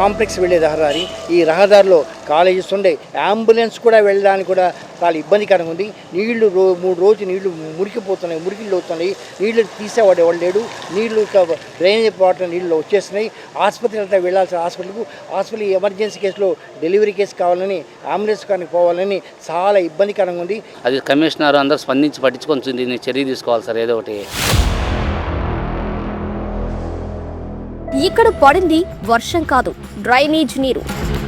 Complex వెళ్ళే రహదారి. ఈ రహదారిలో కాలేజెస్ ఉండే, అంబులెన్స్ కూడా వెళ్ళడానికి కూడా చాలా ఇబ్బందికరంగా ఉంది. నీళ్లు 3 రోజులు నీళ్లు మురికిపోతున్నాయి, మురికిళ్ళు అవుతున్నాయి. నీళ్లు తీసేవాడు ఎవరు లేడు. నీళ్లు డ్రైనేజ్ వాటర్ నీళ్ళు వచ్చేస్తున్నాయి. ఆసుపత్రి అంతా వెళ్ళాల్సిన హాస్పిటల్ ఎమర్జెన్సీ కేసులో డెలివరీ కేసు కావాలని, అంబులెన్స్ కానీ పోవాలని చాలా ఇబ్బందికరంగా ఉంది. అది కమిషనర్ అందరూ స్పందించి పట్టించుకొని దీన్ని చర్య తీసుకోవాలి సార్. ఏదో ఒకటి ఇక్కడ పడింది వర్షం కాదు, డ్రైనేజ్ నీరు.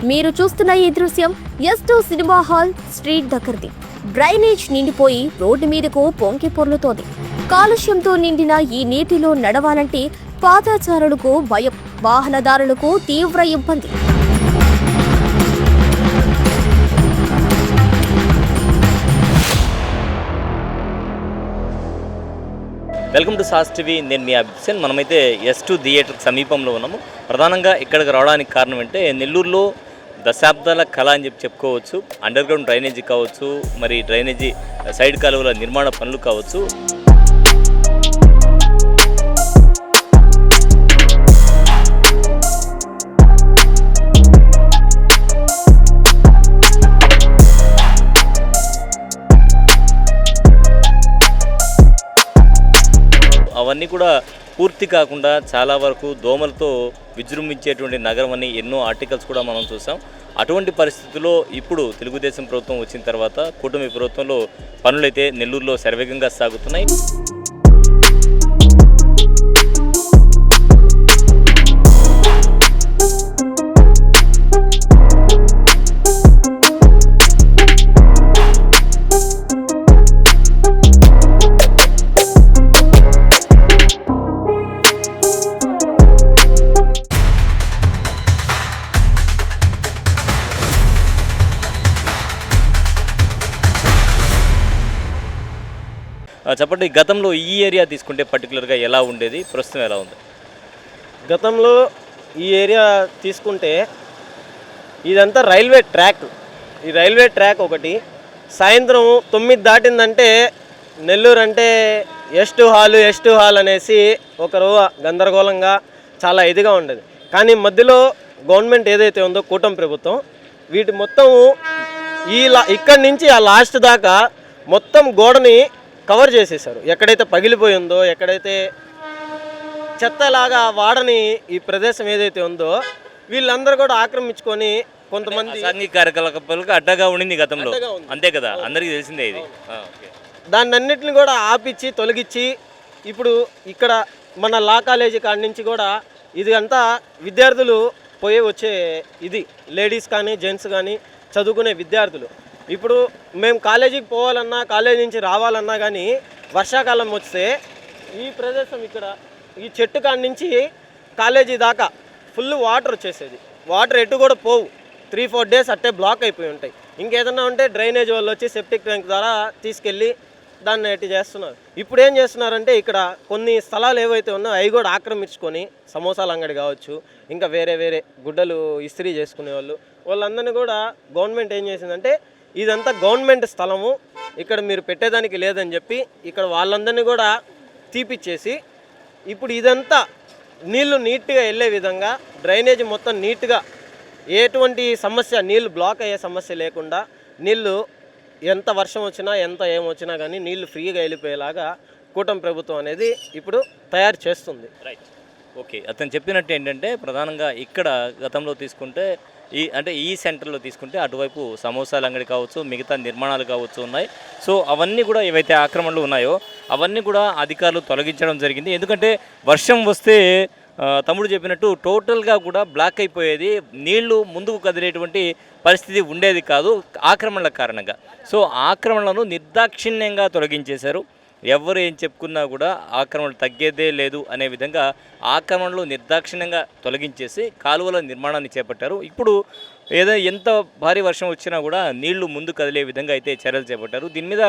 మీరు చూస్తున్న ఈ దృశ్యం S2 సినిమా హాల్ స్ట్రీట్ దగ్గరది. డ్రైనేజ్ నిండిపోయి రోడ్డు మీదకు పొంగి పొర్లుతోంది. కాలుష్యంతో నిండిన ఈ నీటిలో నడవాలంటే పాదచారులకు భయం, వాహనదారులకు తీవ్ర ఇబ్బంది. Welcome to sauce TV. నేను మీ అభిషన్. మనమైతే S2 థియేటర్కి సమీపంలో ఉన్నాము. ప్రధానంగా ఇక్కడికి రావడానికి కారణం అంటే నెల్లూరులో దశాబ్దాల కళ అని చెప్పుకోవచ్చు. అండర్ గ్రౌండ్ డ్రైనేజీ కావచ్చు, మరి డ్రైనేజీ సైడ్ కాలువల నిర్మాణ పనులు కావచ్చు. అవన్నీ కూడా పూర్తి కాకుండా చాలా వరకు దోమలతో విజృంభించేటువంటి నగరం అని ఎన్నో ఆర్టికల్స్ కూడా మనం చూసాం. అటువంటి పరిస్థితుల్లో ఇప్పుడు తెలుగుదేశం ప్రభుత్వం వచ్చిన తర్వాత కూటమి ప్రభుత్వంలో పనులైతే నెల్లూరులో శరవేగంగా సాగుతున్నాయి. చెప్పండి, గతంలో ఈ ఏరియా తీసుకుంటే పర్టికులర్గా ఎలా ఉండేది, ప్రస్తుతం ఎలా ఉంది? గతంలో ఈ ఏరియా తీసుకుంటే ఇదంతా రైల్వే ట్రాక్. ఈ రైల్వే ట్రాక్ ఒకటి. సాయంత్రం 9 దాటిందంటే నెల్లూరు అంటే S2 హాల్ అనేసి ఒకరు గందరగోళంగా చాలా ఇదిగా ఉండేది. కానీ మధ్యలో గవర్నమెంట్ ఏదైతే ఉందో కూటమి ప్రభుత్వం, వీటి మొత్తం ఇక్కడి నుంచి ఆ లాస్ట్ దాకా మొత్తం గోడని కవర్ చేసేసారు. ఎక్కడైతే పగిలిపోయి ఉందో, ఎక్కడైతే చెత్తలాగా వాడని ఈ ప్రదేశం ఏదైతే ఉందో వీళ్ళందరూ కూడా ఆక్రమించుకొని కొంతమంది సాంఘిక కార్యకలాపాలకు అడ్డగా ఉండింది గతంలో, అంతే కదా, అందరికీ తెలిసిందే ఇది. దాన్నన్నిటిని కూడా ఆపిచ్చి తొలగించి ఇప్పుడు ఇక్కడ మన లా కాలేజీ కాడి నుంచి కూడా ఇది అంతా విద్యార్థులు వచ్చే ఇది లేడీస్ కానీ జెంట్స్ కానీ చదువుకునే విద్యార్థులు. ఇప్పుడు మేము కాలేజీకి పోవాలన్నా, కాలేజీ నుంచి రావాలన్నా కానీ వర్షాకాలం వస్తే ఈ ప్రదేశం ఇక్కడ ఈ చెట్టు కాడి నుంచి కాలేజీ దాకా ఫుల్ వాటర్ వచ్చేసేది. వాటర్ ఎటు కూడా పోవు. 3-4 డేస్ అట్టే బ్లాక్ అయిపోయి ఉంటాయి. ఇంకేదన్నా ఉంటే డ్రైనేజ్ వాళ్ళు వచ్చి సెప్టిక్ ట్యాంక్ ద్వారా తీసుకెళ్ళి దాన్ని ఎట్టి చేస్తున్నారు. ఇప్పుడు ఏం చేస్తున్నారంటే ఇక్కడ కొన్ని స్థలాలు ఏవైతే ఉన్నాయో అవి కూడా ఆక్రమించుకొని సమోసాల అంగడి కావచ్చు, ఇంకా వేరే గుడ్డలు ఇస్త్రీ చేసుకునే వాళ్ళందరినీ కూడా గవర్నమెంట్ ఏం చేసిందంటే ఇదంతా గవర్నమెంట్ స్థలము, ఇక్కడ మీరు పెట్టేదానికి లేదని చెప్పి ఇక్కడ వాళ్ళందరినీ కూడా తీపిచ్చేసి ఇప్పుడు ఇదంతా నీళ్లు నీట్గా వెళ్ళే విధంగా డ్రైనేజ్ మొత్తం నీట్గా ఎటువంటి సమస్య, నీళ్లు బ్లాక్ అయ్యే సమస్య లేకుండా, నీళ్లు ఎంత వర్షం వచ్చినా ఏమొచ్చినా కానీ నీళ్లు ఫ్రీగా వెళ్ళిపోయేలాగా కూటమి ప్రభుత్వం అనేది ఇప్పుడు తయారు చేస్తుంది. Right, okay. అతను చెప్పినట్టు ఏంటంటే ప్రధానంగా ఇక్కడ గతంలో తీసుకుంటే ఈ సెంటర్లో తీసుకుంటే అటువైపు సమోసాల అంగడి కావచ్చు, మిగతా నిర్మాణాలు కావచ్చు ఉన్నాయి. సో అవన్నీ కూడా ఏవైతే ఆక్రమణలు ఉన్నాయో అవన్నీ కూడా అధికారులు తొలగించడం జరిగింది. ఎందుకంటే వర్షం వస్తే తమ్ముడు చెప్పినట్టు టోటల్గా కూడా బ్లాక్ అయిపోయేది, నీళ్లు ముందుకు కదిలేటువంటి పరిస్థితి ఉండేది కాదు ఆక్రమణల కారణంగా. సో ఆక్రమణలను నిర్దాక్షిణ్యంగా తొలగించేశారు. ఎవరు ఏం చెప్పుకున్నా కూడా ఆక్రమణలు తగ్గేదే లేదు అనే విధంగా ఆక్రమణలు నిర్దాక్షిణ్యంగా తొలగించేసి కాలువల నిర్మాణాన్ని చేపట్టారు. ఇప్పుడు ఎంత భారీ వర్షం వచ్చినా కూడా నీళ్లు ముందు కదిలే విధంగా అయితే చర్యలు చేపట్టారు. దీని మీద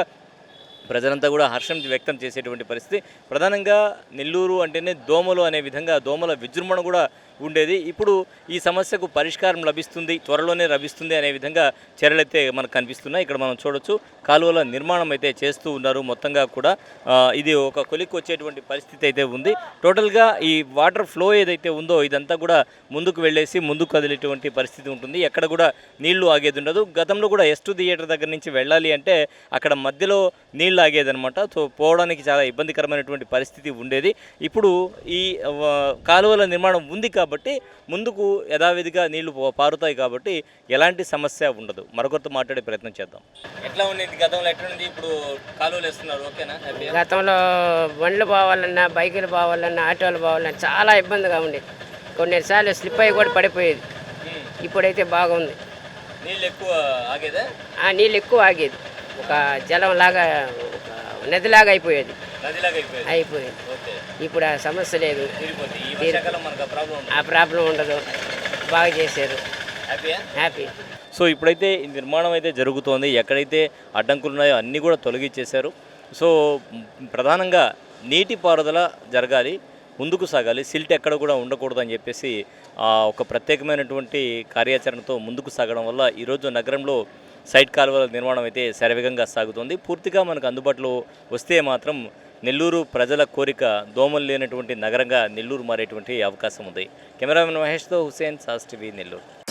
ప్రజలంతా కూడా హర్షం వ్యక్తం చేసేటువంటి పరిస్థితి. ప్రధానంగా నెల్లూరు అంటేనే దోమలు అనే విధంగా దోమల విజృంభణ కూడా ఉండేది. ఇప్పుడు ఈ సమస్యకు పరిష్కారం లభిస్తుంది, త్వరలోనే లభిస్తుంది అనే విధంగా చర్యలైతే మనకు కనిపిస్తున్నాయి. ఇక్కడ మనం చూడొచ్చు కాలువల నిర్మాణం అయితే చేస్తూ ఉన్నారు. మొత్తంగా కూడా ఇది ఒక కొలిక్కి వచ్చేటువంటి పరిస్థితి అయితే ఉంది. టోటల్గా ఈ వాటర్ ఫ్లో ఏదైతే ఉందో ఇదంతా కూడా ముందుకు వెళ్ళేసి ముందుకు కదిలేటువంటి పరిస్థితి ఉంటుంది. ఎక్కడ కూడా నీళ్లు ఆగేది ఉండదు. గతంలో కూడా S2 థియేటర్ దగ్గర నుంచి వెళ్ళాలి అంటే అక్కడ మధ్యలో నీళ్లు ఆగేదనమాట. సో పోవడానికి చాలా ఇబ్బందికరమైనటువంటి పరిస్థితి ఉండేది. ఇప్పుడు ఈ కాలువల నిర్మాణం ఉంది కాబట్టి ముందుకు యథావిధిగా నీళ్లు పారుతాయి కాబట్టి ఎలాంటి సమస్య ఉండదు. మరొకరితో మాట్లాడే ప్రయత్నం చేద్దాం. ఎట్లా ఉండేది గతంలో, ఎట్లా ఉంది ఇప్పుడు కాలువలు వేస్తున్నారు? ఓకేనా? గతంలో బండ్లు పోవాలన్నా, బైకులు పోవాలన్నా, ఆటోలు పోవాలన్నా చాలా ఇబ్బందిగా ఉండేది. కొన్నిసార్లు స్లిప్ అయ్యి కూడా పడిపోయేది. ఇప్పుడైతే బాగుంది. నీళ్ళు ఎక్కువ ఆగేదా? నీళ్ళు ఎక్కువ ఆగేది. ఒక జలంలాగా, ఒక నదిలాగా అయిపోయేది. అయిపోయేది. ఇప్పుడు ఆ సమస్య లేదు. ఆ ప్రాబ్లం ఉండదు. బాగా చేశారు. హ్యాపీ. సో ఇప్పుడైతే ఈ నిర్మాణం అయితే జరుగుతోంది. ఎక్కడైతే అడ్డంకులు ఉన్నాయో అన్నీ కూడా తొలగించేశారు. సో ప్రధానంగా నీటిపారుదల జరగాలి, ముందుకు సాగాలి, సిల్ట్ ఎక్కడ కూడా ఉండకూడదు అని చెప్పేసి ఒక ప్రత్యేకమైనటువంటి కార్యాచరణతో ముందుకు సాగడం వల్ల ఈరోజు నగరంలో సైడ్ కాలువల నిర్మాణం అయితే శరవేగంగా సాగుతోంది. పూర్తిగా మనకు అందుబాటులో వస్తే మాత్రం నెల్లూరు ప్రజల కోరిక దోమలు లేనటువంటి నగరంగా నెల్లూరు మారేటువంటి అవకాశం ఉంది. కెమెరామెన్ మహేష్తో హుసేన్, సాస్ టీవీ, నెల్లూరు.